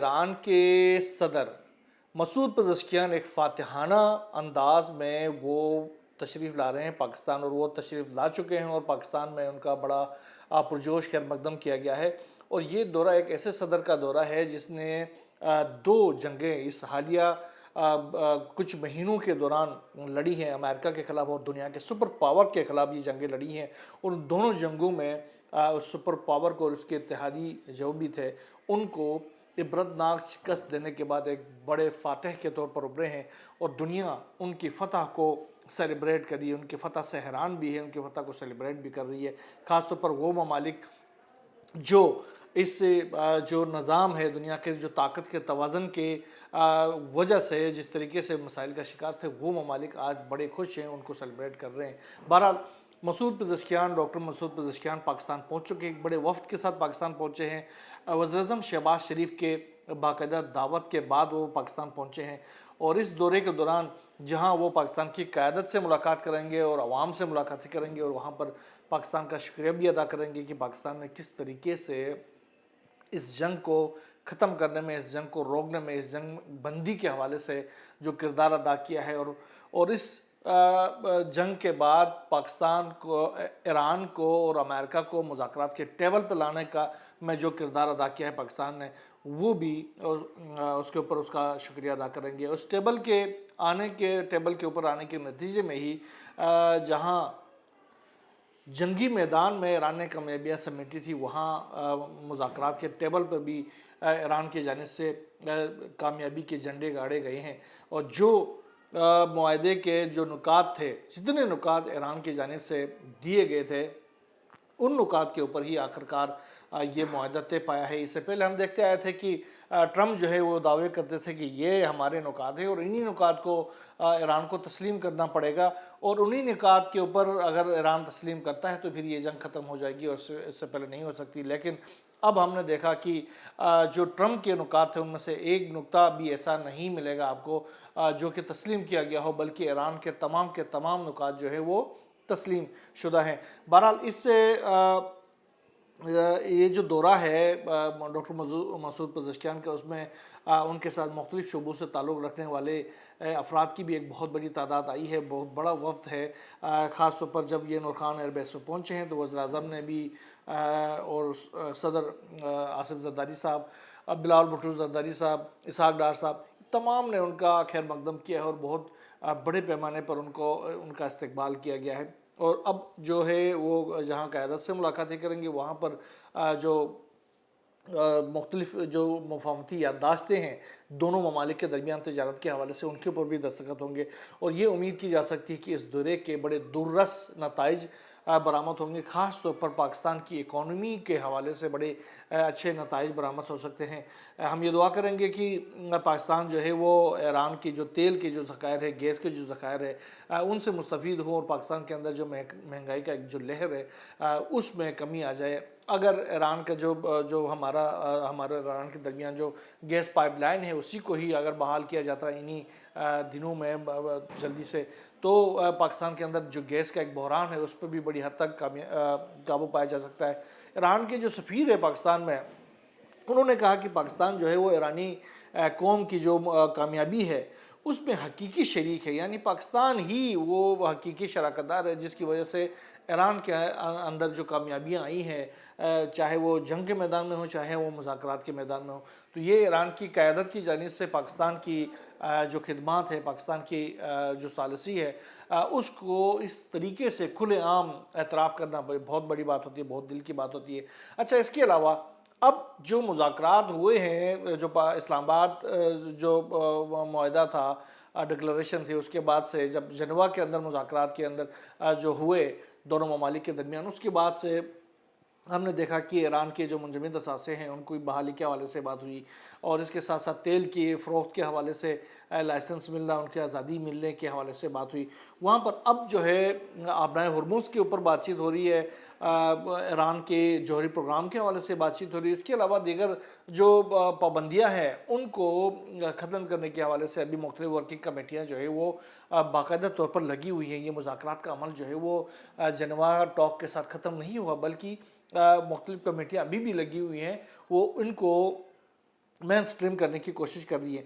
ایران کے صدر Masoud Pezeshkian ایک فاتحانہ انداز میں وہ تشریف لا رہے ہیں پاکستان، اور وہ تشریف لا چکے ہیں اور پاکستان میں ان کا بڑا پرجوش خیر مقدم کیا گیا ہے۔ اور یہ دورہ ایک ایسے صدر کا دورہ ہے جس نے دو جنگیں اس حالیہ کچھ مہینوں کے دوران لڑی ہیں، امریکہ کے خلاف اور دنیا کے سپر پاور کے خلاف یہ جنگیں لڑی ہیں، اور ان دونوں جنگوں میں اس سپر پاور کو اور اس کے اتحادی جو بھی تھے ان کو عبرتناک شکست دینے کے بعد ایک بڑے فاتح کے طور پر ابھرے ہیں، اور دنیا ان کی فتح کو سیلیبریٹ کر رہی ہے، ان کی فتح سے حیران بھی ہے، ان کی فتح کو سیلیبریٹ بھی کر رہی ہے۔ خاص طور پر وہ ممالک جو اس جو نظام ہے دنیا کے، جو طاقت کے توازن کے وجہ سے جس طریقے سے مسائل کا شکار تھے، وہ ممالک آج بڑے خوش ہیں، ان کو سیلیبریٹ کر رہے ہیں۔ بہرحال Masoud Pezeshkian, doctor Masoud Pezeshkian Pakistan پہنچ چکے ہیں، ایک بڑے وفد کے ساتھ پاکستان پہنچے ہیں۔ وزیر اعظم شہباز شریف کے باقاعدہ دعوت کے بعد وہ پاکستان پہنچے ہیں، اور اس دورے کے دوران جہاں وہ پاکستان کی قیادت سے ملاقات کریں گے اور عوام سے ملاقاتیں کریں گے، اور وہاں پر پاکستان کا شکریہ بھی ادا کریں گے کہ پاکستان نے کس طریقے سے اس جنگ کو ختم کرنے میں، اس جنگ کو روکنے میں، اس جنگ بندی کے حوالے سے جو کردار ادا کیا ہے، اور اس جنگ کے بعد پاکستان کو، ایران کو اور امریکہ کو مذاکرات کے ٹیبل پہ لانے کا میں جو کردار ادا کیا ہے پاکستان نے، وہ بھی اس کے اوپر اس کا شکریہ ادا کریں گے۔ اس ٹیبل کے اوپر آنے کے نتیجے میں ہی جہاں جنگی میدان میں ایران نے کامیابیاں سمیٹی تھی، وہاں مذاکرات کے ٹیبل پر بھی ایران کی جانب سے کامیابی کے جھنڈے گاڑے گئے ہیں، اور جو معاہدے کے جو نکات تھے، جتنے نکات ایران کی جانب سے دیے گئے تھے، ان نکات کے اوپر ہی آخرکار یہ معاہدہ طے پایا ہے۔ اس سے پہلے ہم دیکھتے آئے تھے کہ ٹرمپ جو ہے وہ دعوے کرتے تھے کہ یہ ہمارے نکات ہیں اور انہی نکات کو ایران کو تسلیم کرنا پڑے گا، اور انہی نکات کے اوپر اگر ایران تسلیم کرتا ہے تو پھر یہ جنگ ختم ہو جائے گی، اور اس سے پہلے نہیں ہو سکتی۔ لیکن اب ہم نے دیکھا کہ جو ٹرمپ کے نکات تھے ان میں سے ایک نکتہ بھی ایسا نہیں ملے گا آپ کو جو کہ تسلیم کیا گیا ہو، بلکہ ایران کے تمام نکات جو ہے وہ تسلیم شدہ ہیں۔ بہرحال اس سے یہ جو دورہ ہے ڈاکٹر مسعود پزشکیان کا، اس میں ان کے ساتھ مختلف شعبوں سے تعلق رکھنے والے افراد کی بھی ایک بہت بڑی تعداد آئی ہے، بہت بڑا وفد ہے۔ خاص طور پر جب یہ نور خان ایئر بیس پہ پہنچے ہیں تو وزیر اعظم نے بھی اور صدر آصف زرداری صاحب، بلاول بھٹو زرداری صاحب، اسحاق ڈار صاحب، تمام نے ان کا خیر مقدم کیا ہے، اور بہت بڑے پیمانے پر ان کا استقبال کیا گیا ہے۔ اور اب جو ہے وہ جہاں قیادت سے ملاقاتیں کریں گے، وہاں پر جو مختلف جو مفاہمتی یادداشتیں ہیں دونوں ممالک کے درمیان تجارت کے حوالے سے، ان کے اوپر بھی دستخط ہوں گے، اور یہ امید کی جا سکتی ہے کہ اس دورے کے بڑے دوررس نتائج برآمد ہوں گے۔ خاص طور پر پاکستان کی اکانومی کے حوالے سے بڑے اچھے نتائج برآمد ہو سکتے ہیں۔ ہم یہ دعا کریں گے کہ پاکستان جو ہے وہ ایران کی جو تیل کے جو ذخائر ہے، گیس کے جو ذخائر ہے، ان سے مستفید ہوں، اور پاکستان کے اندر جو مہنگائی کا ایک جو لہر ہے اس میں کمی آ جائے۔ اگر ایران کا جو ہمارا ایران کے درمیان جو گیس پائپ لائن ہے اسی کو ہی اگر بحال کیا جاتا ہے انہی دنوں میں جلدی سے، تو پاکستان کے اندر جو گیس کا ایک بحران ہے اس پہ بھی بڑی حد تک قابو پایا جا سکتا ہے۔ ایران کے جو سفیر ہے پاکستان میں، انہوں نے کہا کہ پاکستان جو ہے وہ ایرانی قوم کی جو کامیابی ہے اس میں حقیقی شریک ہے، یعنی پاکستان ہی وہ حقیقی شراکت دار ہے جس کی وجہ سے ایران کے اندر جو کامیابیاں آئی ہیں، چاہے وہ جنگ کے میدان میں ہو، چاہے وہ مذاکرات کے میدان میں ہو، تو یہ ایران کی قیادت کی جانب سے پاکستان کی جو خدمات ہے، پاکستان کی جو ثالثی ہے، اس کو اس طریقے سے کھلے عام اعتراف کرنا بہت بڑی بات ہوتی ہے، بہت دل کی بات ہوتی ہے۔ اچھا، اس کے علاوہ اب جو مذاکرات ہوئے ہیں، جو اسلام آباد جو معاہدہ تھا، ڈکلریشن تھی، اس کے بعد سے جب جنیوا کے اندر مذاکرات کے اندر جو ہوئے دونوں ممالک کے درمیان، اس کے بعد سے ہم نے دیکھا کہ ایران کے جو منجمد اثاثے ہیں ان کو بحالی کے حوالے سے بات ہوئی، اور اس کے ساتھ ساتھ تیل کی فروخت کے حوالے سے لائسنس ملنا، ان کی آزادی ملنے کے حوالے سے بات ہوئی۔ وہاں پر اب جو ہے آبنائے ہرمز کے اوپر بات چیت ہو رہی ہے، ایران کے جوہری پروگرام کے حوالے سے بات چیت ہو رہی ہے۔ اس کے علاوہ دیگر جو پابندیاں ہیں ان کو ختم کرنے کے حوالے سے ابھی مختلف ورکنگ کمیٹیاں جو ہے وہ باقاعدہ طور پر لگی ہوئی ہیں۔ یہ مذاکرات کا عمل جو ہے وہ جنیوا ٹاک کے ساتھ ختم نہیں ہوا، بلکہ مختلف کمیٹیاں ابھی بھی لگی ہوئی ہیں، وہ ان کو مین سٹریم کرنے کی کوشش کر رہی ہے.